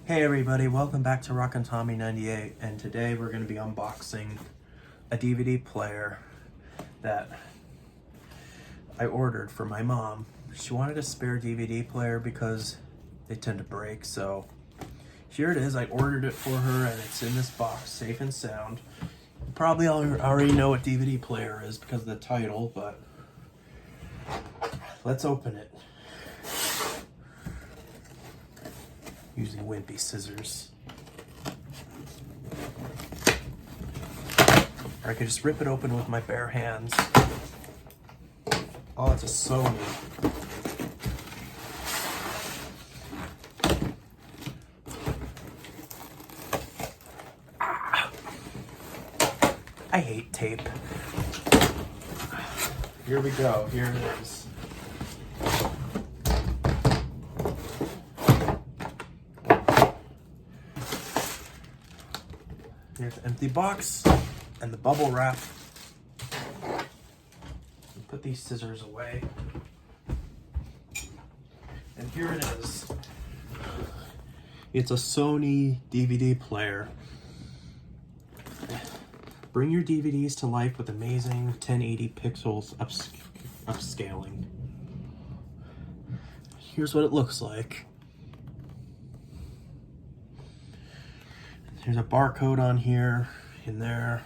Hey everybody, welcome back to Rockin' Tommy 98, and today we're going to be unboxing a DVD player that I ordered for my mom. She wanted a spare DVD player because they tend to break, so here it is. I ordered it for her and it's in this box, safe and sound. You probably already know what DVD player is because of the title, but let's open it. Using wimpy scissors. Or I could just rip it open with my bare hands. Oh, it's a Sony. Ah. I hate tape. Here we go, here it is. Here's the empty box and the bubble wrap. Put these scissors away. And here it is. It's a Sony DVD player. Bring your DVDs to life with amazing 1080 pixels upscaling. Here's what it looks like. There's a barcode on here, in there.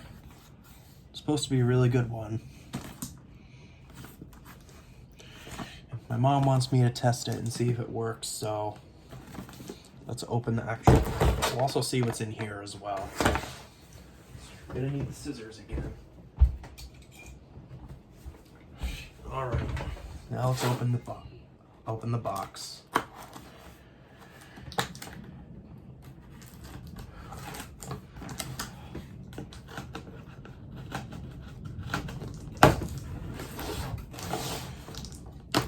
It's supposed to be a really good one. My mom wants me to test it and see if it works, so let's open the actual. We'll also see what's in here as well. We're gonna need the scissors again. All right, now let's open the box.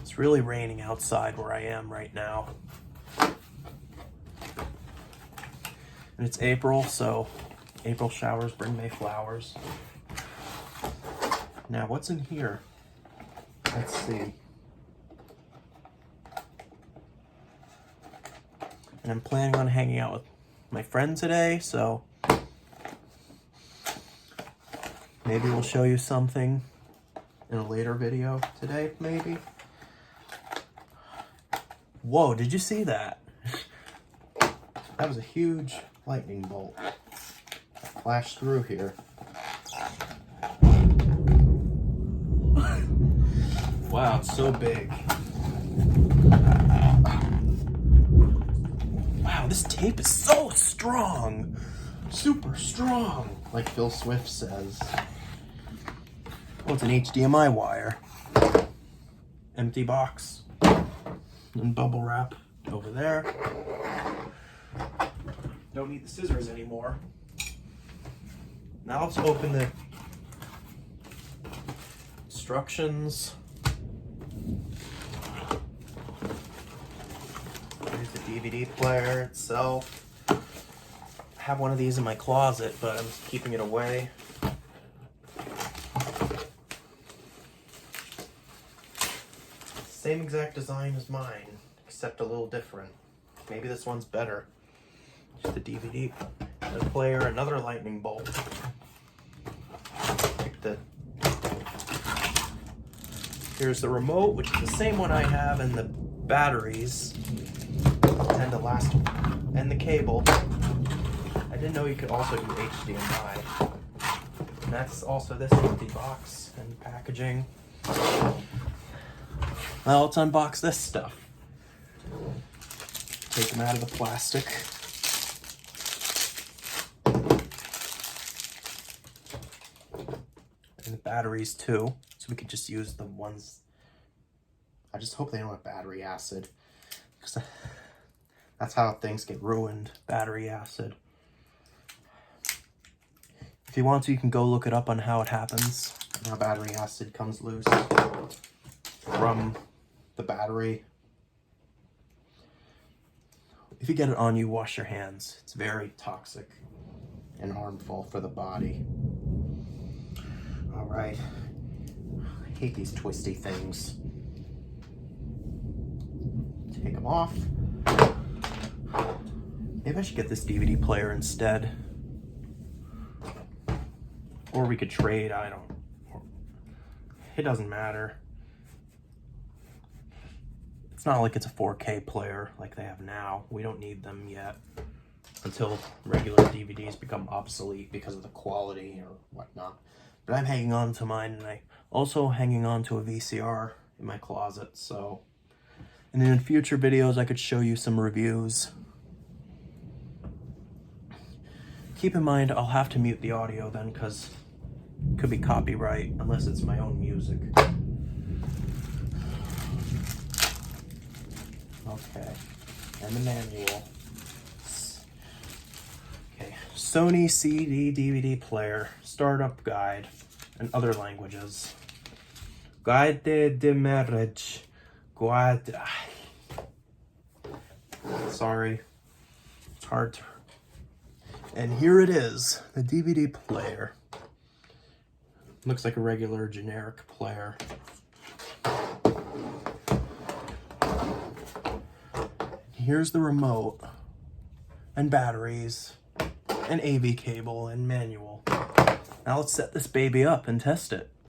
It's really raining outside where I am right now. And it's April, so April showers bring May flowers. Now, what's in here? Let's see. And I'm planning on hanging out with my friend today, so maybe we'll show you something in a later video today, maybe. Whoa, did you see that? That was a huge lightning bolt that flashed through here. Wow, it's so big. Wow, this tape is so strong. Super strong, like Phil Swift says. Oh, it's an HDMI wire. Empty box. And bubble wrap over there. Don't need the scissors anymore. Now let's open the instructions. Here's the DVD player itself. I have one of these in my closet, but I'm keeping it away. Same exact design as mine, except a little different. Maybe this one's better. Just the DVD the player, another lightning bolt. Here's the remote, which is the same one I have, and the batteries tend to last, and the cable. I didn't know you could also do HDMI. And that's also this empty box and packaging. Now let's unbox this stuff. Take them out of the plastic. And the batteries too, so we could just use the ones. I just hope they don't have battery acid, because that's how things get ruined, battery acid. If you want to, you can go look it up on how it happens, and how battery acid comes loose from the battery. If you get it on you, wash your hands. It's very toxic and harmful for the body. All right. I hate these twisty things. Take them off. Maybe I should get this DVD player instead. Or we could trade, I don't. It doesn't matter. It's not like it's a 4K player like they have now. We don't need them yet until regular DVDs become obsolete because of the quality or whatnot. But I'm hanging on to mine, and I'm also hanging on to a VCR in my closet, so. And in future videos, I could show you some reviews. Keep in mind, I'll have to mute the audio then, because it could be copyright, unless it's my own music. Okay, and the manual. Okay, Sony CD DVD player, startup guide, and other languages. Guide de marriage. Guide. Sorry, it's hard to. And here it is, the DVD player. Looks like a regular generic player. Here's the remote, and batteries, and AV cable, and manual. Now let's set this baby up and test it.